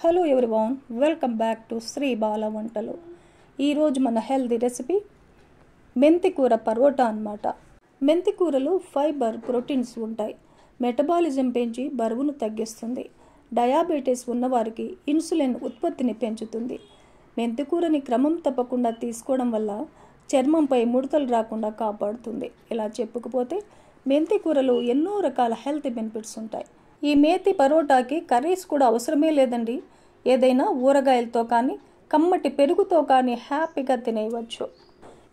Hello everyone, welcome back to Sri Bala Vantalu. ఈరోజు మన healthy recipe మెంతికూర పరోటా అన్నమాట. మెంతికూరలో ఫైబర్, ప్రోటీన్స్ ఉంటాయి. మెటబాలిజం పెంచి బరువును తగ్గిస్తుంది. డయాబెటీస్ ఉన్నవారికి ఇన్సులిన్ ఉత్పత్తిని పెంచుతుంది. మెంతికూరని క్రమం తప్పకుండా తీసుకోవడం వల్ల చర్మంపై ముడతలు రాకుండా కాపాడుతుంది. ఇలా చెప్పుకుపోతే మెంతికూరలో ఎన్నో రకాల హెల్త్ బెనిఫిట్స్ ఉంటాయి. ఈ మేతి పరోటాకి కర్రీస్ కూడా అవసరమే లేదండి. ఏదైనా ఊరగాయలతో కానీ కమ్మటి పెరుగుతో కానీ హ్యాపీగా తినేయవచ్చు.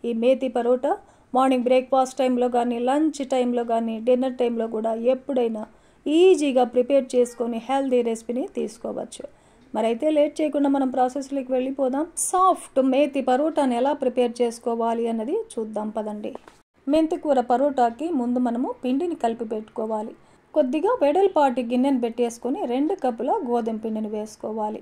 ఈ మేతి పరోటా మార్నింగ్ బ్రేక్ఫాస్ట్ టైంలో కానీ, లంచ్ టైంలో కానీ, డిన్నర్ టైంలో కూడా ఎప్పుడైనా ఈజీగా ప్రిపేర్ చేసుకొని హెల్తీ రెసిపీని తీసుకోవచ్చు. మరైతే లేట్ చేయకుండా మనం ప్రాసెస్లోకి వెళ్ళిపోదాం. సాఫ్ట్ మేతి పరోటాని ఎలా ప్రిపేర్ చేసుకోవాలి అన్నది చూద్దాం పదండి. మెంతికూర పరోటాకి ముందు మనము పిండిని కలిపి పెట్టుకోవాలి. కొద్దిగా వెడల్పాటి గిన్నెను పెట్టేసుకొని 2 కప్పుల గోధుమ పిండిని వేసుకోవాలి.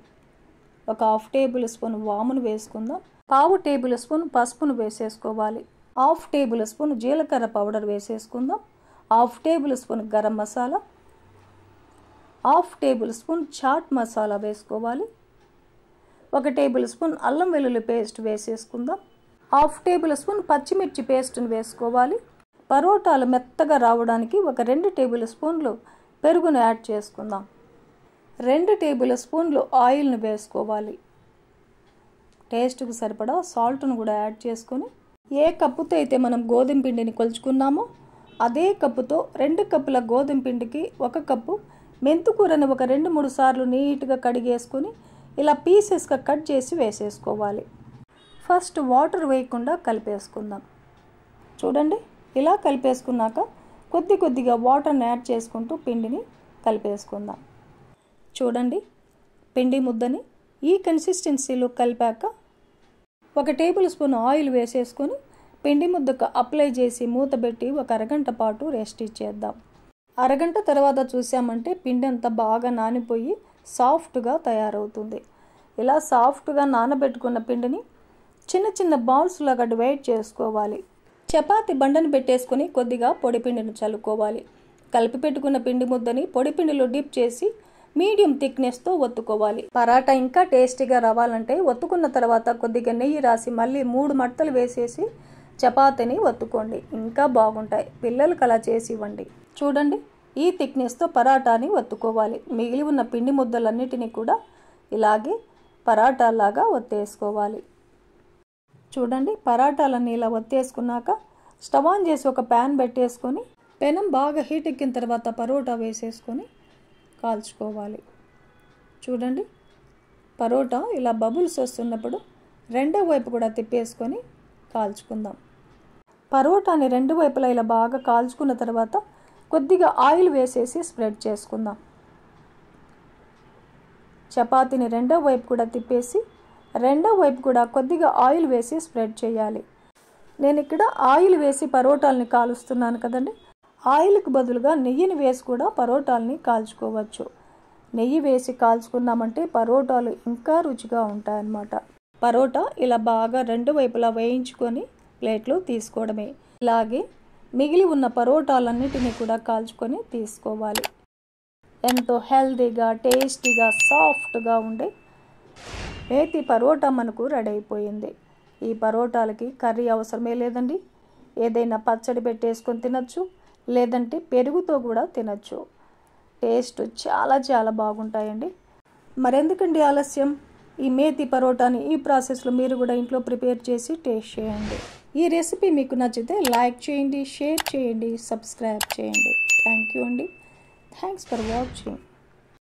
ఒక 1/2 టేబుల్ స్పూన్ వామును వేసుకుందాం. 1/2 టేబుల్ స్పూన్ పసుపును వేసేసుకోవాలి. 1/2 టేబుల్ స్పూన్ జీలకర్ర పౌడర్ వేసేసుకుందాం. 1/2 tablespoon garam masala, 1/2 tablespoon chaat masala వేసుకోవాలి. 1 టేబుల్ స్పూన్ అల్లం వెల్లుల్లి పేస్ట్ వేసేసుకుందాం. 1/2 టేబుల్ స్పూన్ పచ్చిమిర్చి పేస్ట్ని వేసుకోవాలి. పరోటాలు మెత్తగా రావడానికి ఒక 2 టేబుల్ స్పూన్లు పెరుగును యాడ్ చేసుకుందాం. 2 టేబుల్ స్పూన్లు ఆయిల్ని వేసుకోవాలి. టేస్ట్కు సరిపడా సాల్ట్ను కూడా యాడ్ చేసుకొని, ఏ కప్పుతో అయితే మనం గోధుమ పిండిని కొలుచుకున్నామో అదే కప్పుతో 2 కప్పుల గోధుమ పిండికి 1 కప్పు మెంతికూరని ఒక 2-3 సార్లు నీట్గా కడిగేసుకొని ఇలా పీసెస్గా కట్ చేసి వేసేసుకోవాలి. ఫస్ట్ వాటర్ వేయకుండా కలిపేసుకుందాం. చూడండి, ఇలా కలిపేసుకున్నాక కొద్దిగా వాటర్ని యాడ్ చేసుకుంటూ పిండిని కలిపేసుకుందాం. చూడండి, పిండి ముద్దని ఈ కన్సిస్టెన్సీలో కలిపాక 1 టేబుల్ స్పూన్ ఆయిల్ వేసేసుకొని పిండి ముద్దకు అప్లై చేసి మూత పెట్టి ఒక అరగంట పాటు రెస్ట్ ఇచ్చేద్దాం. అరగంట తర్వాత చూసామంటే పిండి అంతా బాగా నానిపోయి సాఫ్ట్గా తయారవుతుంది. ఇలా సాఫ్ట్గా నానబెట్టుకున్న పిండిని చిన్న బాల్స్ లాగా డివైడ్ చేసుకోవాలి. చపాతి బండను పెట్టేసుకొని కొద్దిగా పొడిపిండిని చల్లుకోవాలి. కలిపి పెట్టుకున్న పిండి ముద్దని పొడిపిండిలో డిప్ చేసి మీడియం థిక్నెస్తో ఒత్తుకోవాలి. పరాటా ఇంకా టేస్టీగా రావాలంటే ఒత్తుకున్న తర్వాత కొద్దిగా నెయ్యి రాసి మళ్ళీ 3 మడతలు వేసేసి చపాతీని ఒత్తుకోండి, ఇంకా బాగుంటాయి. పిల్లలకు అలా చేసి ఇవ్వండి. చూడండి, ఈ థిక్నెస్తో పరాటాని ఒత్తుకోవాలి. మిగిలి ఉన్న పిండి ముద్దలన్నిటినీ కూడా ఇలాగే పరాటాలాగా ఒత్తేసుకోవాలి. చూడండి, పరాటాలన్నీ ఇలా ఒత్తేసుకున్నాక స్టవ్ ఆన్ చేసి ఒక ప్యాన్ పెట్టేసుకొని పెనం బాగా హీట్ ఎక్కిన తర్వాత పరోటా వేసేసుకొని కాల్చుకోవాలి. చూడండి, పరోటా ఇలా బబుల్స్ వస్తున్నప్పుడు రెండో వైపు కూడా తిప్పేసుకొని కాల్చుకుందాం. పరోటాని 2 వైపులా ఇలా బాగా కాల్చుకున్న తర్వాత కొద్దిగా ఆయిల్ వేసేసి స్ప్రెడ్ చేసుకుందాం. చపాతీని రెండో వైపు కూడా తిప్పేసి రెండో వైపు కూడా కొద్దిగా ఆయిల్ వేసి స్ప్రెడ్ చేయాలి. నేను ఇక్కడ ఆయిల్ వేసి పరోటాలని కాలుస్తున్నాను కదండి. ఆయిల్కి బదులుగా నెయ్యిని వేసి కూడా పరోటాలని కాల్చుకోవచ్చు. నెయ్యి వేసి కాల్చుకున్నామంటే పరోటాలు ఇంకా రుచిగా ఉంటాయన్నమాట. పరోటా ఇలా బాగా 2 వైపులా వేయించుకొని ప్లేట్లో తీసుకోవడమే. ఇలాగే మిగిలి ఉన్న పరోటాలన్నిటినీ కూడా కాల్చుకొని తీసుకోవాలి. ఎంతో హెల్తీగా, టేస్టీగా, సాఫ్ట్గా ఉండే మేతి పరోటా మనకు రెడీ అయిపోయింది. ఈ పరోటాలకి కర్రీ అవసరమే లేదండి. ఏదైనా పచ్చడి పెట్టేసుకొని తినచ్చు, లేదంటే పెరుగుతో కూడా తినచ్చు. టేస్ట్ చాలా బాగుంటాయండి. మరెందుకండి ఆలస్యం, ఈ మేతి పరోటాని ఈ ప్రాసెస్లో మీరు కూడా ఇంట్లో ప్రిపేర్ చేసి టేస్ట్ చేయండి. ఈ రెసిపీ మీకు నచ్చితే లైక్ చేయండి, షేర్ చేయండి, సబ్స్క్రైబ్ చేయండి. థ్యాంక్ యూ అండి. Thanks for watching.